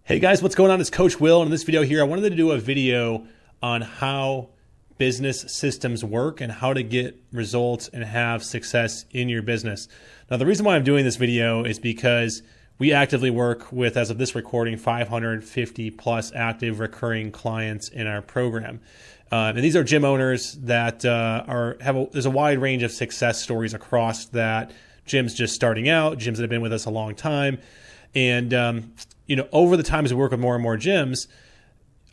Hey guys, what's going on? It's Coach Will. And in this video here, I wanted to do a video on how business systems work and how to get results and have success in your business. Now, the reason why I'm doing this video is because we actively work with, as of this recording, 550 plus active recurring clients in our program. And these are gym owners that there's a wide range of success stories across that. Gyms just starting out, gyms that have been with us a long time. And, over the time as we work with more and more gyms,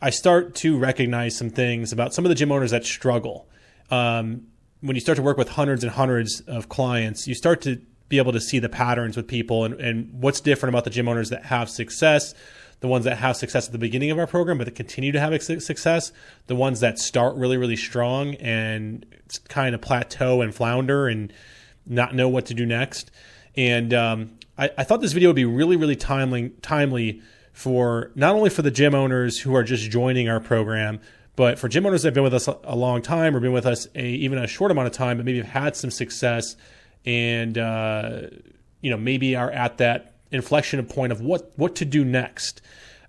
I start to recognize some things about some of the gym owners that struggle. When you start to work with hundreds and hundreds of clients, you start to be able to see the patterns with people and what's different about the gym owners that have success, the ones that have success at the beginning of our program, but that continue to have success, the ones that start really, really strong and kind of plateau and flounder and not know what to do next. And I thought this video would be really, really timely for not only for the gym owners who are just joining our program, but for gym owners that have been with us a long time or been with us even a short amount of time, but maybe have had some success and maybe are at that inflection point of what to do next.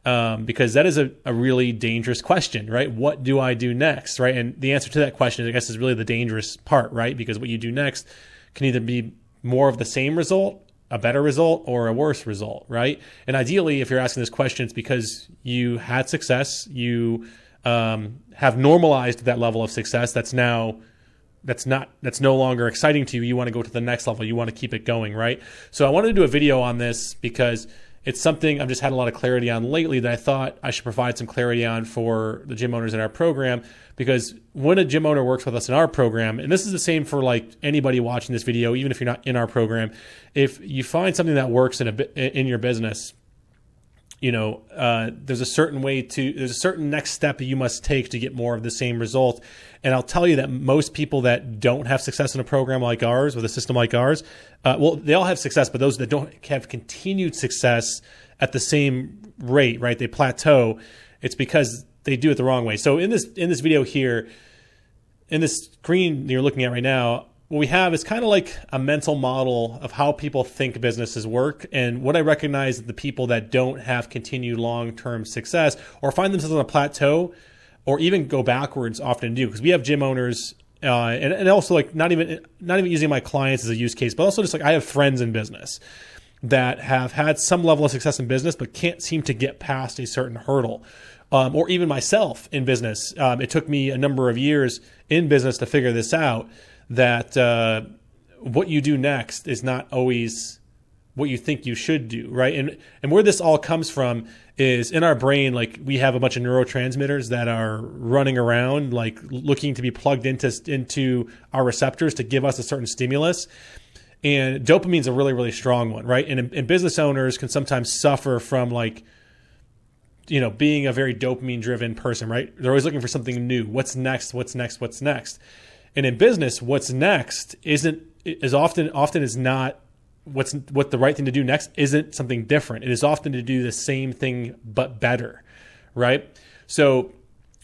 Because that is a really dangerous question, right? What do I do next, right? And the answer to that question, I guess, is really the dangerous part, right? Because what you do next can either be more of the same result, a better result, or a worse result, right? And ideally, if you're asking this question, it's because you had success, you have normalized that level of success that's no longer exciting to you. You want to go to the next level. You want to keep it going, right? So I wanted to do a video on this because it's something I've just had a lot of clarity on lately that I thought I should provide some clarity on for the gym owners in our program. Because when a gym owner works with us in our program, and this is the same for like anybody watching this video, even if you're not in our program, if you find something that works in your business, there's a certain next step that you must take to get more of the same result. And I'll tell you that most people that don't have success in a program like ours, with a system like ours, they all have success, but those that don't have continued success at the same rate, right? They plateau. It's because they do it the wrong way. So in this video here, in this screen you're looking at right now, what we have is kind of like a mental model of how people think businesses work. And what I recognize that the people that don't have continued long-term success or find themselves on a plateau or even go backwards often do, because we have gym owners and also like not even using my clients as a use case, but also just like I have friends in business that have had some level of success in business but can't seem to get past a certain hurdle. Or even myself in business. It took me a number of years in business to figure this out, that what you do next is not always what you think you should do, right? And where this all comes from is in our brain, like we have a bunch of neurotransmitters that are running around, like looking to be plugged into our receptors to give us a certain stimulus. And dopamine is a really, really strong one, right? And business owners can sometimes suffer from being a very dopamine driven person, right? They're always looking for something new. What's next? What's next? What's next? And in business, what's next is not what the right thing to do next isn't something different. It is often to do the same thing, but better, right? So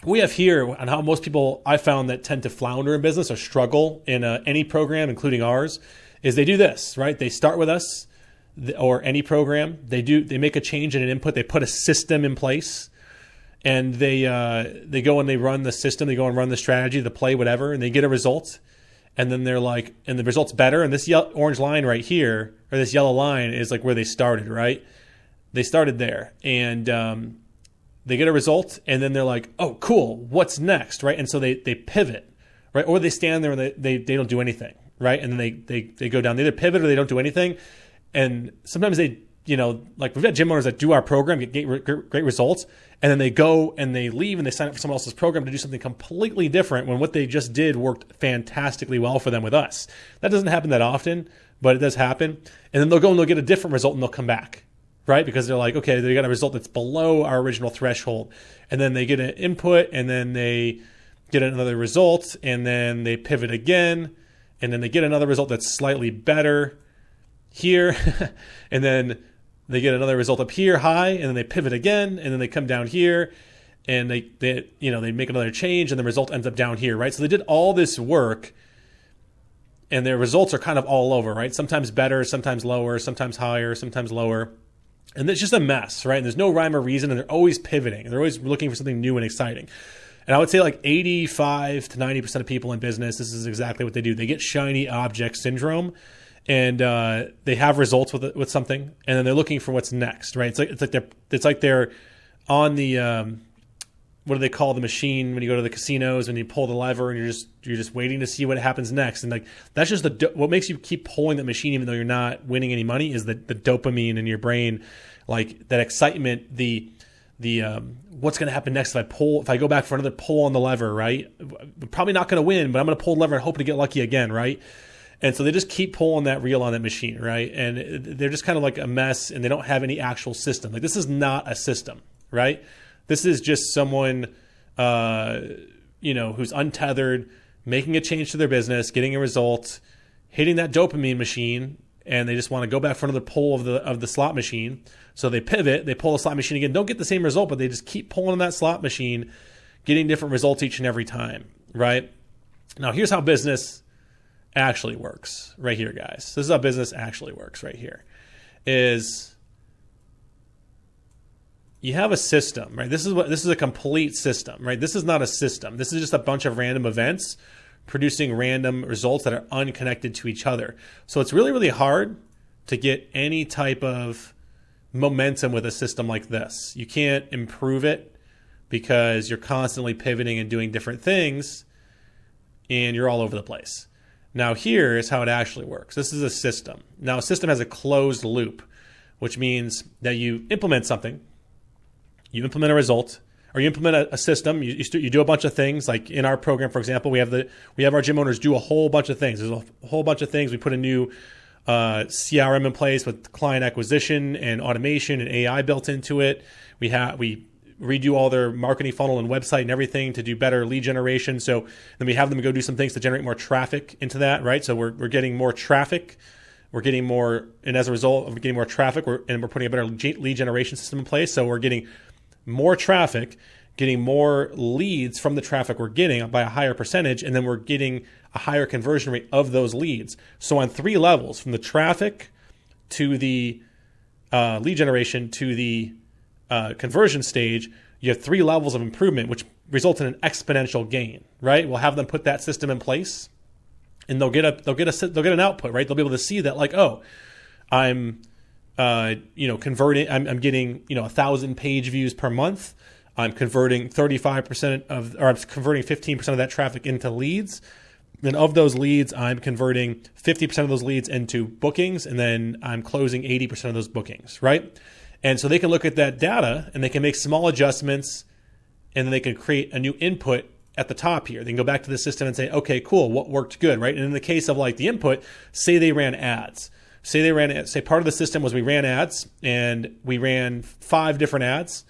we have here on how most people I found that tend to flounder in business or struggle in any program, including ours, is they do this, right? They start with us, or any program, they make a change in an input, they put a system in place, and they go and they run the system, they go and run the strategy, the play, whatever, and they get a result, and then they're like, and the result's better, and this orange line right here, or this yellow line is like where they started, right? They started there, and they get a result, and then they're like, oh, cool, what's next, right? And so they pivot, right? Or they stand there and they don't do anything, right? And then they go down, they either pivot or they don't do anything. And sometimes they, like we've got gym owners that do our program, get great results, and then they go and they leave and they sign up for someone else's program to do something completely different when what they just did worked fantastically well for them with us. That doesn't happen that often, but it does happen. And then they'll go and they'll get a different result and they'll come back, right? Because they're like, okay, they got a result that's below our original threshold. And then they get an input and then they get another result and then they pivot again and then they get another result that's slightly better here, and then they get another result up here high, and then they pivot again, and then they come down here, and they make another change, and the result ends up down here, right? So they did all this work, and their results are kind of all over, right? Sometimes better, sometimes lower, sometimes higher, sometimes lower. And it's just a mess, right? And there's no rhyme or reason, and they're always pivoting. They're always looking for something new and exciting. And I would say like 85 to 90% of people in business, this is exactly what they do. They get shiny object syndrome, and they have results with something, and then they're looking for what's next, right? It's like they're on the what do they call the machine when you go to the casinos and you pull the lever and you're just waiting to see what happens next. And like that's just what makes you keep pulling the machine even though you're not winning any money is the dopamine in your brain, like that excitement, the what's going to happen next if I go back for another pull on the lever, right? I'm probably not going to win, but I'm going to pull the lever and hope to get lucky again, right? And so they just keep pulling that reel on that machine, right? And they're just kind of like a mess, and they don't have any actual system. Like this is not a system, right? This is just someone, who's untethered, making a change to their business, getting a result, hitting that dopamine machine, and they just want to go back for another pull of the slot machine. So they pivot, they pull the slot machine again, don't get the same result, but they just keep pulling on that slot machine, getting different results each and every time, right? Now, here's how business actually works right here, guys. This is how business actually works right here. Is you have a system, right? This is a complete system, right? This is not a system. This is just a bunch of random events producing random results that are unconnected to each other. So it's really, really hard to get any type of momentum with a system like this. You can't improve it because you're constantly pivoting and doing different things and you're all over the place. Now here is how it actually works. This is a system. Now a system has a closed loop, which means that you implement something, you implement a result, or you implement a system. You do a bunch of things. Like in our program, for example, we have our gym owners do a whole bunch of things. There's a whole bunch of things. We put a new CRM in place with client acquisition and automation and AI built into it. We redo all their marketing funnel and website and everything to do better lead generation. So then we have them go do some things to generate more traffic into that, right? So we're getting more traffic. We're getting more, and as a result of getting more traffic, we're putting a better lead generation system in place. So we're getting more traffic, getting more leads from the traffic we're getting by a higher percentage, and then we're getting a higher conversion rate of those leads. So on 3 levels, from the traffic to the lead generation to the conversion stage, you have 3 levels of improvement, which results in an exponential gain, right? We'll have them put that system in place, and they'll get an output, right? They'll be able to see that, like, oh, I'm converting. I'm getting 1,000 page views per month. I'm converting 35% I'm converting 15% of that traffic into leads. And of those leads, I'm converting 50% of those leads into bookings, and then I'm closing 80% of those bookings, right? And so they can look at that data and they can make small adjustments, and then they can create a new input at the top here. They can go back to the system and say, okay, cool, what worked good, right? And in the case of like the input, say they ran ads. Say part of the system was we ran ads, and we ran 5 different ads,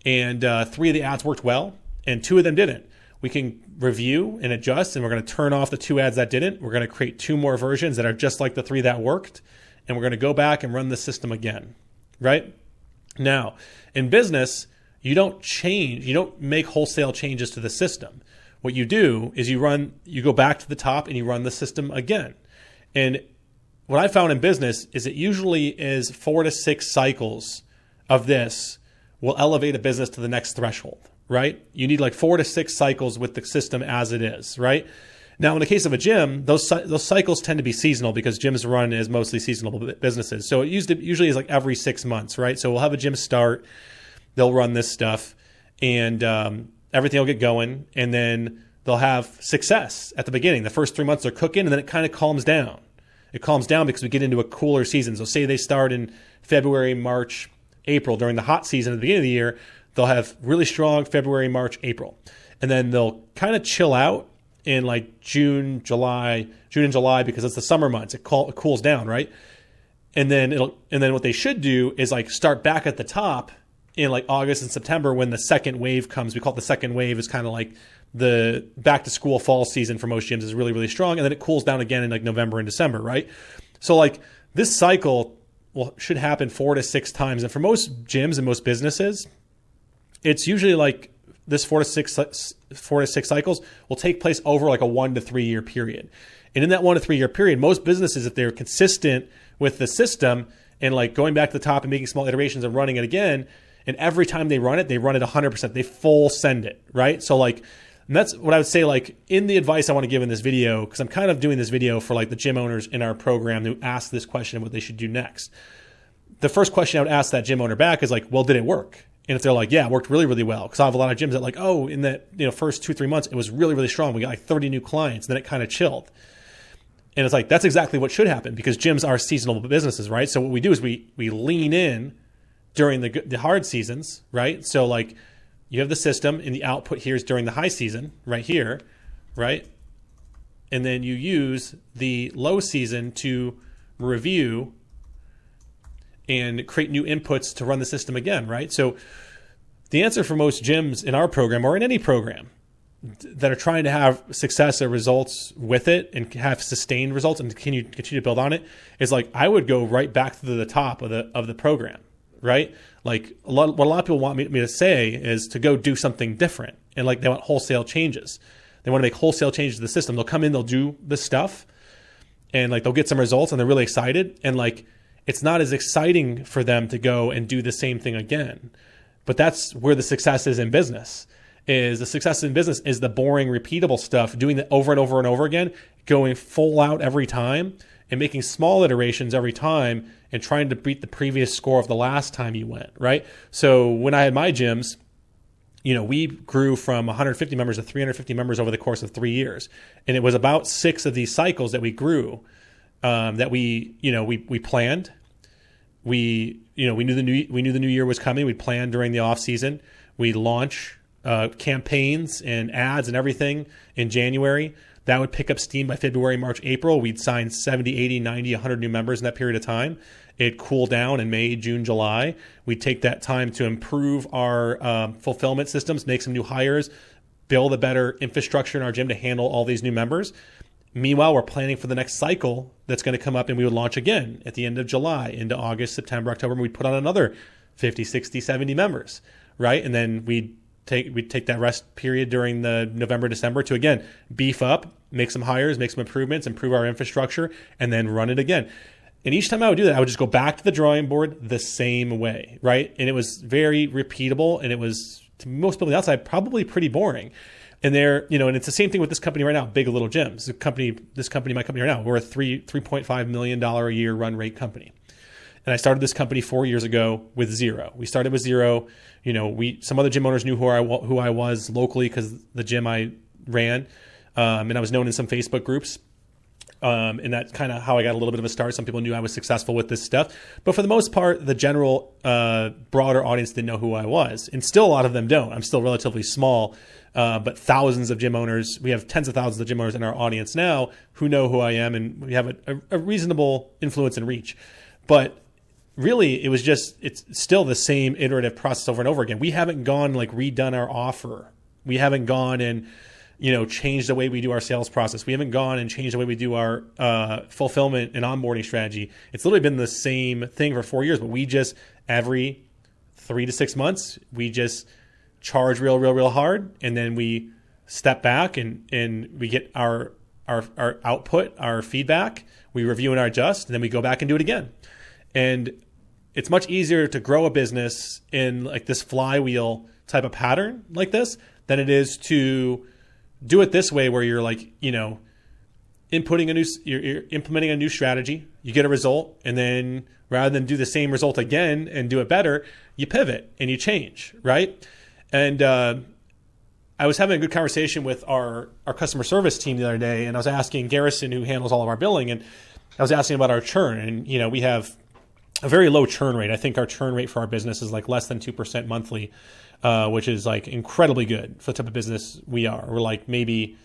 and 3 of the ads worked well, and 2 of them didn't. We can review and adjust, and we're going to turn off the 2 ads that didn't. We're going to create 2 more versions that are just like the 3 that worked, and we're going to go back and run the system again, right? Now, in business, you don't make wholesale changes to the system. What you do is you go back to the top and you run the system again. And what I found in business is it usually is 4 to 6 cycles of this will elevate a business to the next threshold, right? You need like 4 to 6 cycles with the system as it is, right? Now, in the case of a gym, those cycles tend to be seasonal because gyms run as mostly seasonal businesses. So it usually is like every 6 months, right? So we'll have a gym start, they'll run this stuff, and everything will get going, and then they'll have success at the beginning. The first 3 months they're cooking, and then it kind of calms down. It calms down because we get into a cooler season. So say they start in February, March, April during the hot season at the beginning of the year, they'll have really strong February, March, April. And then they'll kind of chill out in like June and July because it's the summer months. It cools down, right? And then what they should do is like start back at the top in like August and September when the second wave comes. We call it the second wave. Is kind of like the back to school fall season for most gyms is really, really strong. And then it cools down again in like November and December, right? So like this cycle should happen 4 to 6 times. And for most gyms and most businesses, it's usually like this 4 to 6 cycles will take place over like a 1 to 3 year period. And in that 1 to 3 year period, most businesses, if they're consistent with the system and like going back to the top and making small iterations and running it again. And every time they run it 100%. They full send it, right? So like, and that's what I would say, like in the advice I want to give in this video, because I'm kind of doing this video for like the gym owners in our program who ask this question of what they should do next. The first question I would ask that gym owner back is like, well, did it work? And if they're like, yeah, it worked really, really well. Because I have a lot of gyms that like, oh, in that first 2-3 months, it was really, really strong. We got like 30 new clients. And then it kind of chilled. And it's like, that's exactly what should happen, because gyms are seasonal businesses, right? So what we do is we lean in during the hard seasons, right? So like you have the system and the output here is during the high season right here, right? And then you use the low season to review and create new inputs to run the system again, right? So the answer for most gyms in our program or in any program that are trying to have success or results with it and have sustained results and continue to build on it is like, I would go right back to the top of the program, right? Like what a lot of people want me to say is to go do something different. And like they want wholesale changes. They want to make wholesale changes to the system. They'll come in, they'll do this stuff and like they'll get some results and they're really excited. And like, it's not as exciting for them to go and do the same thing again. But that's where the success is in business. Is the success in business is the boring, repeatable stuff, doing it over and over and over again, going full out every time and making small iterations every time and trying to beat the previous score of the last time you went, right? So when I had my gyms, we grew from 150 members to 350 members over the course of 3 years. And it was about 6 of these cycles that we grew, that we planned. We knew the new year was coming. We planned during the off season. We launch campaigns and ads and everything in January. That would pick up steam by February, March, April. We'd sign 70, 80, 90, 100 new members in that period of time. It'd cool down in May, June, July. We'd take that time to improve our fulfillment systems, make some new hires, build a better infrastructure in our gym to handle all these new members. Meanwhile, we're planning for the next cycle that's going to come up, and we would launch again at the end of July into August, September, October, and we'd put on another 50, 60, 70 members, right? And then we'd take that rest period during the November, December to, again, beef up, make some hires, make some improvements, improve our infrastructure, and then run it again. And each time I would do that, I would just go back to the drawing board the same way, right? And it was very repeatable, and it was, to most people on the outside, probably pretty boring. And and it's the same thing with this company right now, Big Little Gyms. My company right now, we're a $3.5 million a year run rate company. And I started this company 4 years ago with zero. We started with zero. Some other gym owners knew who I was locally because the gym I ran, and I was known in some Facebook groups. And that's kind of how I got a little bit of a start. Some people knew I was successful with this stuff. But for the most part, the general broader audience didn't know who I was. And still a lot of them don't. I'm still relatively small, but thousands of gym owners. We have tens of thousands of gym owners in our audience now who know who I am. And we have a reasonable influence and reach. But really, it's still the same iterative process over and over again. We haven't gone like redone our offer. We haven't gone and change the way we do our sales process. We haven't gone and changed the way we do our fulfillment and onboarding strategy. It's literally been the same thing for 4 years, but we just, every 3 to 6 months, we just charge real hard. And then we step back and we get our output, our feedback, we review and adjust, and then we go back and do it again. And it's much easier to grow a business in like this flywheel type of pattern like this than it is to do it this way, where you're like, you're implementing a new strategy, you get a result, and then rather than do the same result again and do it better, you pivot and you change, right? And I was having a good conversation with our customer service team the other day, and I was asking Garrison, who handles all of our billing, and I was asking about our churn. And we have a very low churn rate. I think our churn rate for our business is like less than 2% monthly. Which is like incredibly good for the type of business we are. We're like maybe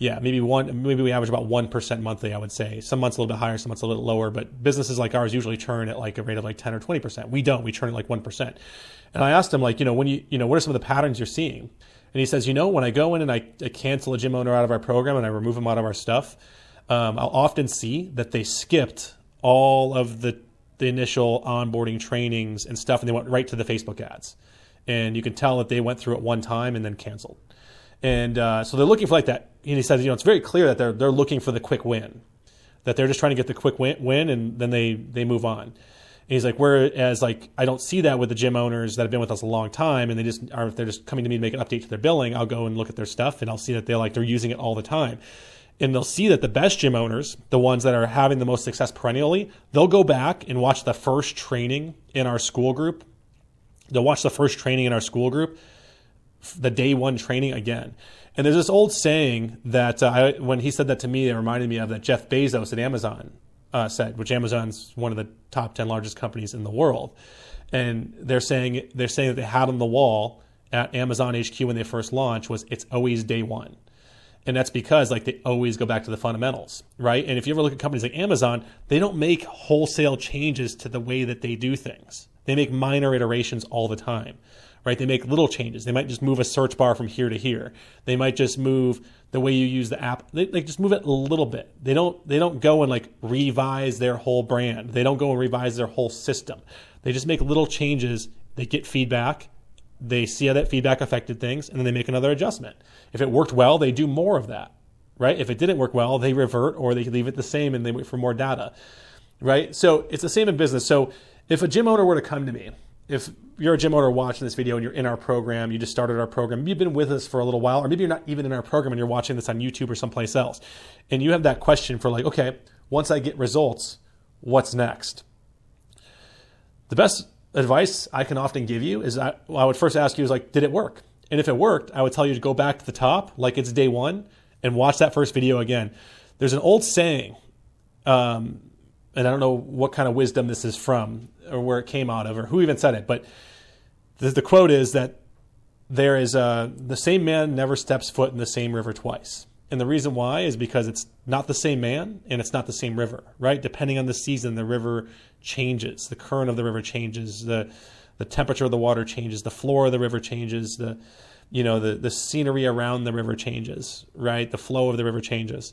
we average about 1% monthly, I would say. Some months a little bit higher, some months a little lower, but businesses like ours usually churn at like a rate of like 10 or 20%. We don't, we churn at like 1%. And I asked him like, what are some of the patterns you're seeing? And he says, when I go in and I cancel a gym owner out of our program and I remove them out of our stuff, I'll often see that they skipped all of the initial onboarding trainings and stuff, and they went right to the Facebook ads. And you can tell that they went through it one time and then canceled. And so they're looking for like that. And he says, it's very clear that they're looking for the quick win, that they're just trying to get the quick win and then they move on. And he's like, whereas like I don't see that with the gym owners that have been with us a long time, and they're just coming to me to make an update to their billing. I'll go and look at their stuff, and I'll see that they're using it all the time. And they'll see that the best gym owners, the ones that are having the most success perennially, they'll go back and watch the first training in our school group. They'll watch the first training in our school group, the day one training again. And there's this old saying that when he said that to me, it reminded me of that Jeff Bezos at Amazon said, which Amazon's one of the top 10 largest companies in the world. And they're saying that they had on the wall at Amazon HQ when they first launched was, it's always day one. And that's because like they always go back to the fundamentals, right? And if you ever look at companies like Amazon, they don't make wholesale changes to the way that they do things. They make minor iterations all the time, right? They make little changes. They might just move a search bar from here to here. They might just move the way you use the app. They just move it a little bit. They don't go and like revise their whole brand. They don't go and revise their whole system. They just make little changes. They get feedback. They see how that feedback affected things, and then they make another adjustment. If it worked well, they do more of that, right? If it didn't work well, they revert, or they leave it the same and they wait for more data, right? So it's the same in business. So if a gym owner were to come to me, if you're a gym owner watching this video and you're in our program, you just started our program, maybe you've been with us for a little while, or maybe you're not even in our program and you're watching this on YouTube or someplace else, and you have that question for like, okay, once I get results, what's next? The best advice I can often give you is I would first ask you is like, did it work? And if it worked, I would tell you to go back to the top like it's day one and watch that first video again. There's an old saying, and I don't know what kind of wisdom this is from or where it came out of or who even said it, but the quote is that there is the same man never steps foot in the same river twice. And the reason why is because it's not the same man and it's not the same river, right? Depending on the season, the river changes, the current of the river changes, the temperature of the water changes, the floor of the river changes, the scenery around the river changes, right? The flow of the river changes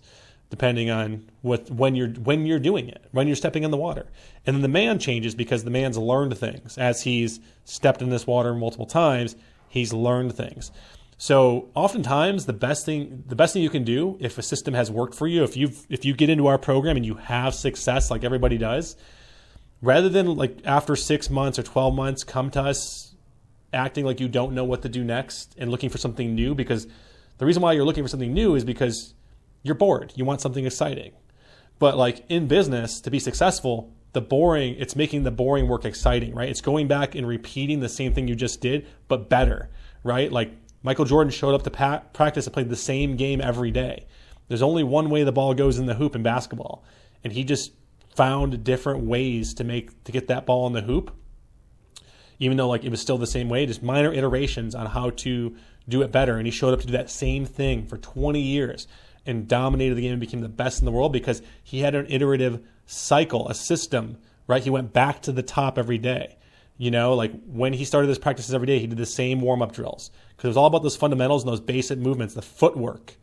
depending on when you're doing it, when you're stepping in the water. And then the man changes because the man's learned things. As he's stepped in this water multiple times, he's learned things. So oftentimes the best thing you can do if a system has worked for you, if you get into our program and you have success like everybody does, rather than like after 6 months or 12 months, come to us acting like you don't know what to do next and looking for something new, because the reason why you're looking for something new is because you're bored. You want something exciting. But like in business, to be successful, it's making the boring work exciting, right? It's going back and repeating the same thing you just did, but better, right? Like Michael Jordan showed up to practice and played the same game every day. There's only one way the ball goes in the hoop in basketball. And he just found different ways to get that ball in the hoop, even though like it was still the same way, just minor iterations on how to do it better. And he showed up to do that same thing for 20 years and dominated the game and became the best in the world because he had an iterative cycle, a system, right? He went back to the top every day. Like when he started his practices every day, he did the same warm-up drills because it was all about those fundamentals and those basic movements, the footwork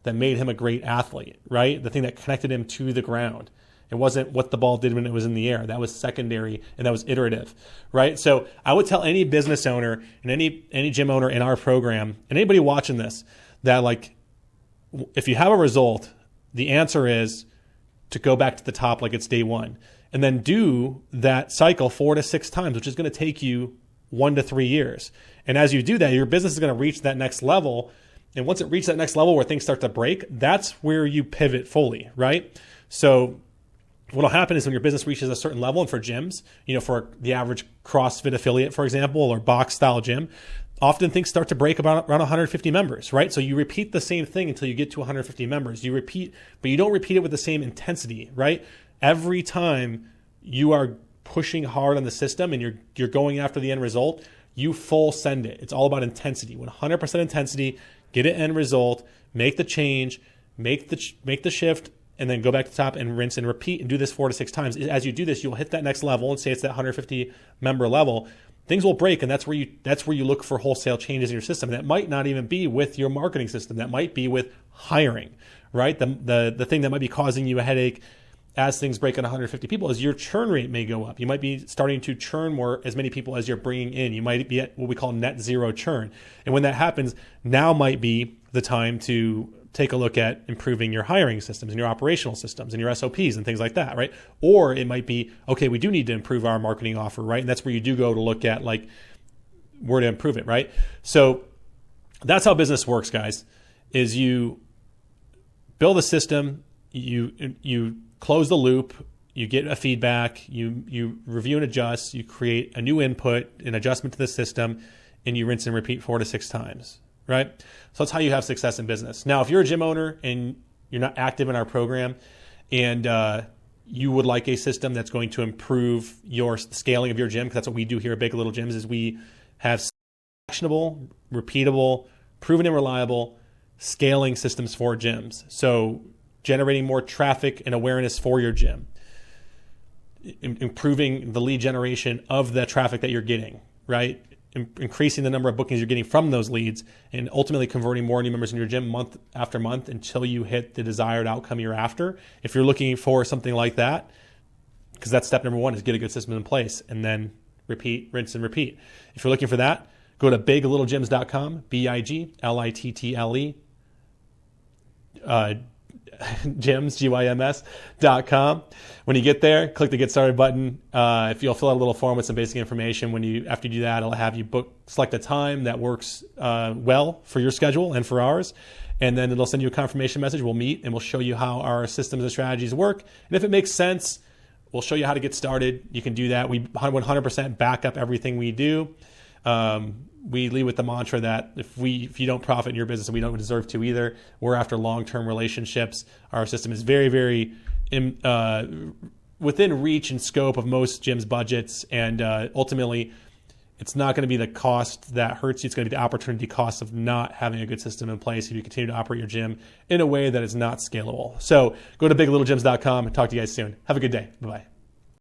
that made him a great athlete, right? The thing that connected him to the ground. It wasn't what the ball did when it was in the air. That was secondary and that was iterative, right? So I would tell any business owner and any gym owner in our program and anybody watching this that like, if you have a result, the answer is to go back to the top like it's day one. And then do that cycle 4 to 6 times, which is going to take you 1 to 3 years. And as you do that, your business is going to reach that next level. And once it reaches that next level where things start to break, that's where you pivot fully, right? So what will happen is when your business reaches a certain level, and for gyms, for the average CrossFit affiliate, for example, or box style gym, often things start to break around 150 members, right? So you repeat the same thing until you get to 150 members. You repeat, but you don't repeat it with the same intensity, right? Every time you are pushing hard on the system and you're going after the end result, you full send it. It's all about intensity. 100% intensity, get an end result, make the change, make the shift, and then go back to the top and rinse and repeat and do this 4 to 6 times. As you do this, you'll hit that next level and say it's that 150 member level. Things will break, and that's where you look for wholesale changes in your system. And that might not even be with your marketing system. That might be with hiring, right? The thing that might be causing you a headache as things break on 150 people is your churn rate may go up. You might be starting to churn as many people as you're bringing in. You might be at what we call net zero churn. And when that happens, now might be the time to take a look at improving your hiring systems and your operational systems and your SOPs and things like that, right? Or it might be, okay, we do need to improve our marketing offer, right? And that's where you do go to look at like where to improve it, right? So that's how business works, guys, is you build a system, you close the loop, you get a feedback, you review and adjust, you create a new input, an adjustment to the system, and you rinse and repeat 4 to 6 times, right? So that's how you have success in business. Now, if you're a gym owner and you're not active in our program and you would like a system that's going to improve your scaling of your gym, because that's what we do here at Big Little Gyms, is we have actionable, repeatable, proven and reliable scaling systems for gyms. So generating more traffic and awareness for your gym, improving the lead generation of the traffic that you're getting, right? Increasing the number of bookings you're getting from those leads, and ultimately converting more new members in your gym month after month until you hit the desired outcome you're after. If you're looking for something like that, because that's step number 1, is get a good system in place and then repeat, rinse and repeat. If you're looking for that, go to biglittlegyms.com, BIGLITTLE, gyms, GYMS.com. When you get there, click the Get Started button. If you'll fill out a little form with some basic information, after you do that, it'll have you select a time that works well for your schedule and for ours. And then it'll send you a confirmation message. We'll meet and we'll show you how our systems and strategies work. And if it makes sense, we'll show you how to get started. You can do that. We 100% back up everything we do. We lead with the mantra that if you don't profit in your business, and we don't deserve to either, we're after long-term relationships. Our system is very, very within reach and scope of most gyms' budgets, and ultimately, it's not going to be the cost that hurts you. It's going to be the opportunity cost of not having a good system in place if you continue to operate your gym in a way that is not scalable. So go to biglittlegyms.com and talk to you guys soon. Have a good day. Bye-bye.